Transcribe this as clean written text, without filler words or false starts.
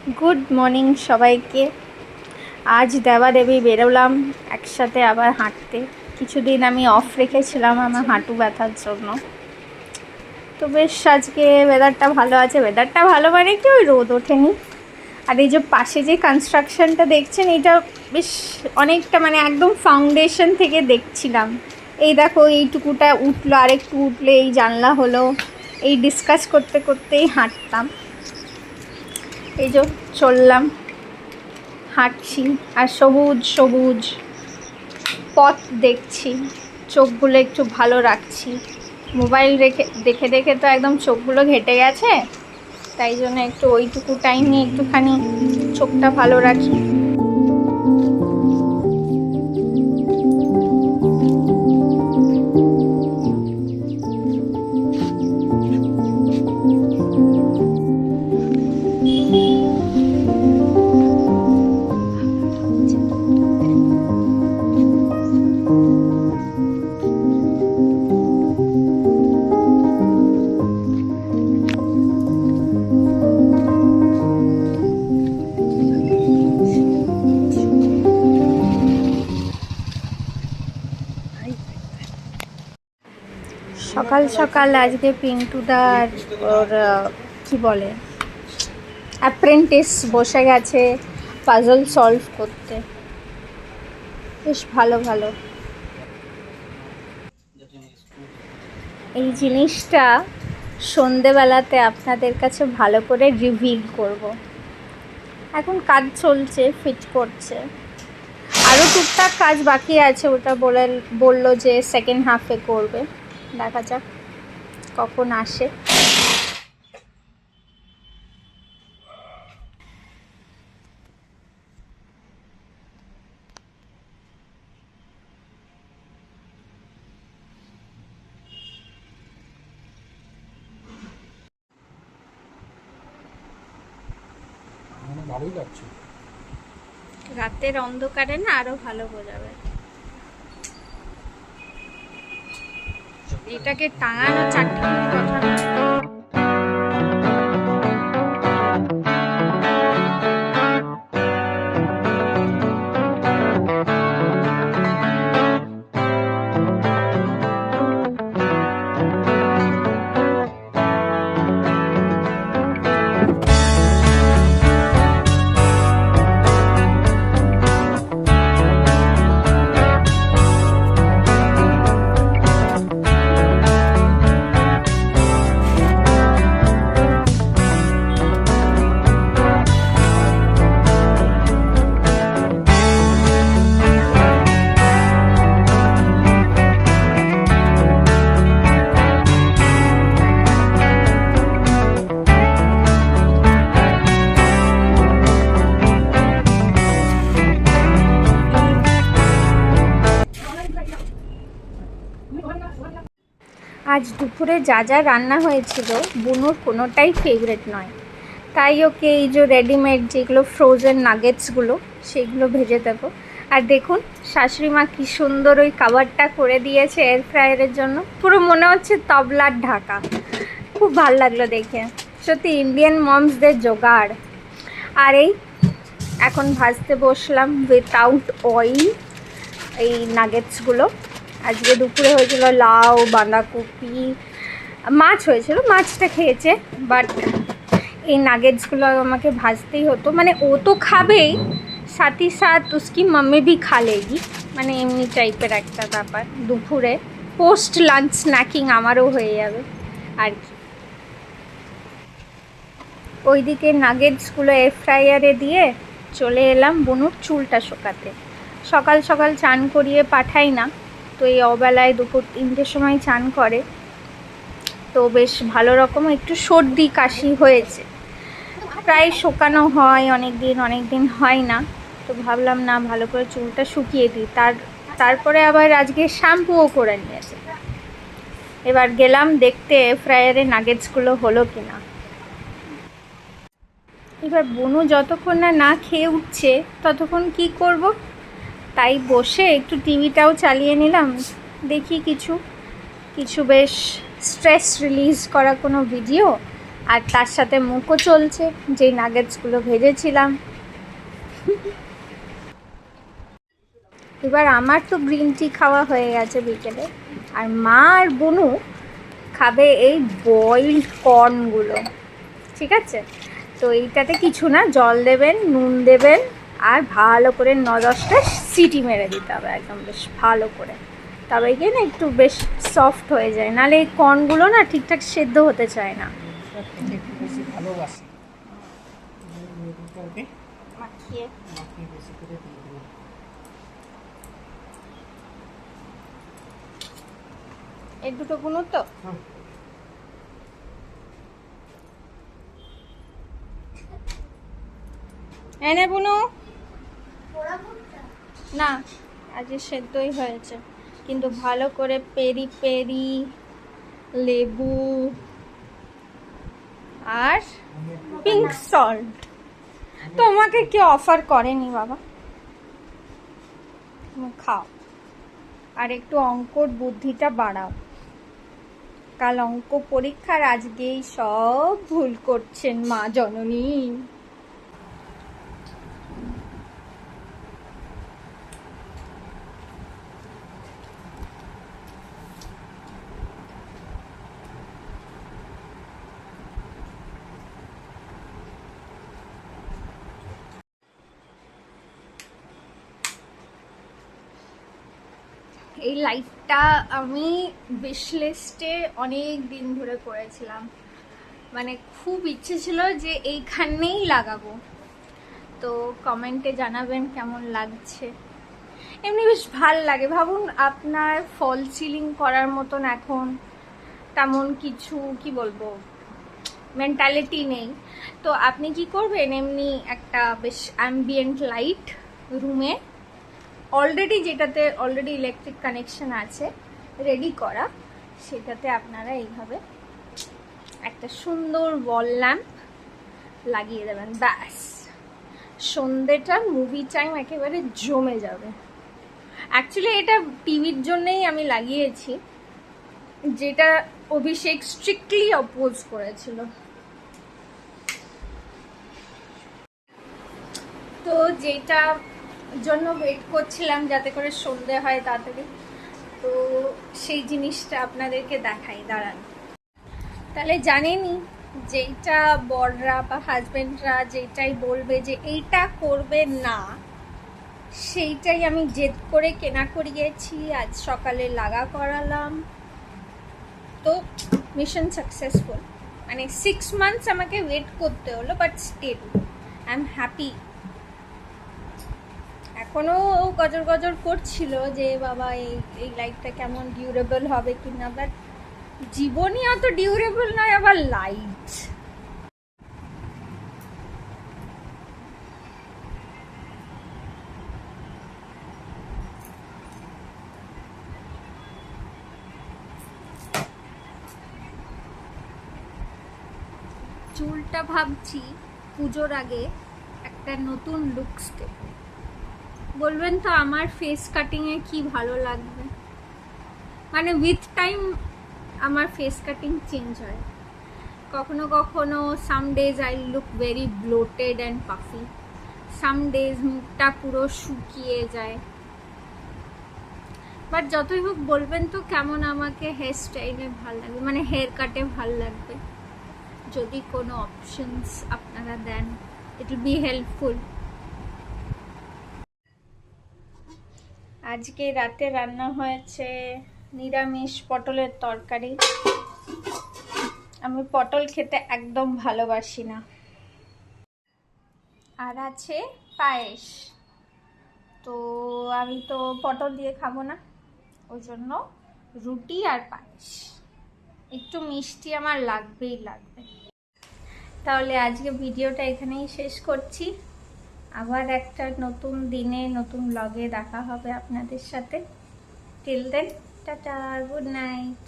Good morning সবাইকে। আজ দেবাদেবী বেরোলাম একসাথে আবার হাঁটতে। কিছুদিন আমি অফ রেখেছিলাম আমার হাঁটু ব্যথার জন্য। তো বেশ আজকে ওয়েদারটা ভালো আছে। ওয়েদারটা ভালো মানে কি, ওই রোদ ওঠেনি। আর এই যে পাশে যে কনস্ট্রাকশনটা দেখছেন, এটা বেশ অনেকটা মানে একদম ফাউন্ডেশন থেকে দেখছিলাম। এই দেখো এইটুকুটা উঠলো, আরেকটু উঠলে এই জানলা হলো। এই ডিসকাস করতে করতেই হাঁটতাম। এই যে চললাম, হাঁটছি আর সবুজ সবুজ পথ দেখছি। চোখগুলো একটু ভালো রাখছি। মোবাইল দেখে দেখে তো একদম চোখগুলো ঘেটে গেছে, তাই জন্য একটু ওইটুকু টাইমে একটুখানি চোখটা ভালো রাখি। সকাল সকাল আজকে পিন্টুদার ওর কি বলে অ্যাপ্রেন্টিস বসে গেছে পাজল সলভ করতে। বেশ ভালো ভালো এই জিনিসটা সন্ধেবেলাতে আপনাদের কাছে ভালো করে রিভিল করব। এখন কাজ চলছে, ফিট করছে, আরও টুকটাক কাজ বাকি আছে। ওটা বললো যে সেকেন্ড হাফে করবে। দেখা যাক কখন আসে। ভালোই লাগছে। রাতের অন্ধকারে না আরো ভালো বোঝাবে। এটাকে টাঙানো চারটিখানি কথা না। আজ দুপুরে যা যা রান্না হয়েছিল বুনুর কোনোটাই ফেভারেট নয়, তাই ওকে এই যে রেডিমেড যেগুলো ফ্রোজেন নাগেটসগুলো সেগুলো ভেজে দেবো। আর দেখুন শাশুড়ি মা কী সুন্দর ওই কাভারটা করে দিয়েছে এয়ার ফ্রায়ারের জন্য, পুরো মনে হচ্ছে তবলার ঢাকা। খুব ভালো লাগলো দেখে, সত্যি ইন্ডিয়ান মমসদের জোগাড়। আর এই এখন ভাজতে বসলাম উইথাউট অয়েল এই নাগেটসগুলো। আজকে দুপুরে হয়েছিল লাউ, বাঁধাকপি, মাছ হয়েছিল, মাছটা খেয়েছে। বাট এই নাগেটসগুলো আমাকে ভাজতেই হতো, মানে ও তো খাবেই, সাথে সাথ উসকি মাম্মি ভি খা লেগি, মানে এমনি টাইপের একটা ব্যাপার। দুপুরে পোস্ট লাঞ্চ স্ন্যাকিং আমারও হয়ে যাবে আর কি। ওইদিকে নাগেটসগুলো এয়ার ফ্রায়ারে দিয়ে চলে এলাম বুনুর চুলটা শোকাতে। সকাল সকাল চান করিয়ে পাঠাই না, তো এই অবেলায় দুপুর 3টের সময় চান করে, তো বেশ ভালো রকম একটু সর্দি কাশি হয়েছে। প্রায় শোকানো হয় অনেক দিন হয় না, তো ভাবলাম না ভালো করে চুলটা শুকিয়ে দিই। তারপরে আবার আজকে শ্যাম্পুও করে নিয়েছে। এবার গেলাম দেখতে ফ্রায়ারে নাগেটসগুলো হলো কিনা। এবার বুনু যতক্ষণ না খেয়ে উঠছে ততক্ষণ কি করব, তাই বসে একটু টিভিটাও চালিয়ে নিলাম। দেখি কিছু বেশ স্ট্রেস রিলিজ করা কোনো ভিডিও, আর তার সাথে মুখও চলছে, যেই নাগেটসগুলো ভেজেছিলাম। এবার আমার তো গ্রিন টি খাওয়া হয়ে গেছে বিকেলে, আর মা আর বনু খাবে এই বয়েলড কর্নগুলো, ঠিক আছে? তো এইটাতে কিছু না, জল দেবেন, নুন দেবেন, আর ভালো করে 9-10টা সিটি মেরে দিতে হবে একদম বেশ ভালো করে, তবে গিয়ে না একটু বেশ সফট হয়ে যায়, নাহলে এই কর্নগুলো না ঠিকঠাক সেদ্ধ হতে চায় না। একটু বেশি ভালোবাসি মাখিয়ে বেশি করে দিয়ে দেবো। এই দুটো গুলো তো এনে বুনু না, আজকে সেদ্ধই হয়েছে, কিন্তু ভালো করে পেরি পেরি, লেবু আর পিঙ্ক সল্ট তোমাকে কি অফার করেনি বাবা? তুমি খাও আর একটু অঙ্কর বুদ্ধিটা বাড়াও, কাল অঙ্ক পরীক্ষার, আজকেই সব ভুল করছেন মা জননী। এই লাইটটা আমি উইশ লিস্টে অনেক দিন ধরে করেছিলাম, মানে খুব ইচ্ছে ছিল যে এইখানেই লাগাবো। তো কমেন্টে জানাবেন কেমন লাগছে। এমনি বেশ ভাল লাগে। ভাবুন আপনার ফল সিলিং করার মতন এখন তেমন কিছু কি বলবো মেন্টালিটি নেই, তো আপনি কি করবেন, এমনি একটা বেশ অ্যাম্বিয়েন্ট লাইট রুমে অলরেডি, যেটাতে অলরেডি ইলেকট্রিক কানেকশন আছে রেডি করা, সেটাতে আপনারা এইভাবে একটা সুন্দর ওয়াল ল্যাম্প লাগিয়ে দেবেন, ব্যাস সন্ধ্যেটা মুভি টাইম একেবারে জমে যাবে। অ্যাকচুয়ালি এটা টিভির জন্যই আমি লাগিয়েছি, যেটা অভিষেক স্ট্রিক্টলি অপোজ করেছিল। তো যেটা জন্য ওয়েট করছিলাম যাতে করে সন্ধে হয় তাড়াতাড়ি, তো সেই জিনিসটা আপনাদেরকে দেখাই, দাঁড়ান। তাহলে জানেনই, যেইটা বড়রা বা হাজবেন্ডরা যেটাই বলবে যে এইটা করবে না, সেইটাই আমি জেদ করে কেনা করিয়েছি, আজ সকালে লাগা করালাম। তো মিশন সাকসেসফুল, মানে 6 মান্থস আমাকে ওয়েট করতে হলো, but still I am happy. এখনো গজর গজর করছিল যে বাবা এই লাইটটা কেমন ডিউরেবল হবে কিনা, বাট জীবনই অত ডিউরেবল নয়, আবার লাইট। চুলটা ভাবছি পুজোর আগে একটা নতুন লুকস দেব। বলবেন তো আমার ফেস কাটিংয়ে কি ভালো লাগবে, মানে উইথ টাইম আমার ফেস কাটিং চেঞ্জ হয়। কখনো কখনো some days I look very bloated and puffy, some days মুখটা পুরো শুকিয়ে যায়। বাট যতই হোক বলবেন তো কেমন আমাকে হেয়ার স্টাইলে ভাল লাগবে, মানে হেয়ার কাটে ভাল লাগবে। যদি কোনো অপশনস আপনারা দেন, ইট উইল বি হেল্পফুল। আজকে রাতে রান্না হয়েছে নিরামিষ পটলের তরকারি। আমি পটল খেতে একদম ভালোবাসি না। আর আছে পায়েস, তো আমি তো পটল দিয়ে খাবো না, ওই জন্য রুটি আর পায়েস, একটু মিষ্টি আমার লাগবেই লাগবে। তাহলে আজকে ভিডিওটা এখানেই শেষ করছি। আবার একটা নতুন দিনে নতুন ব্লগে দেখা হবে আপনাদের সাথে। Till then tata, good night.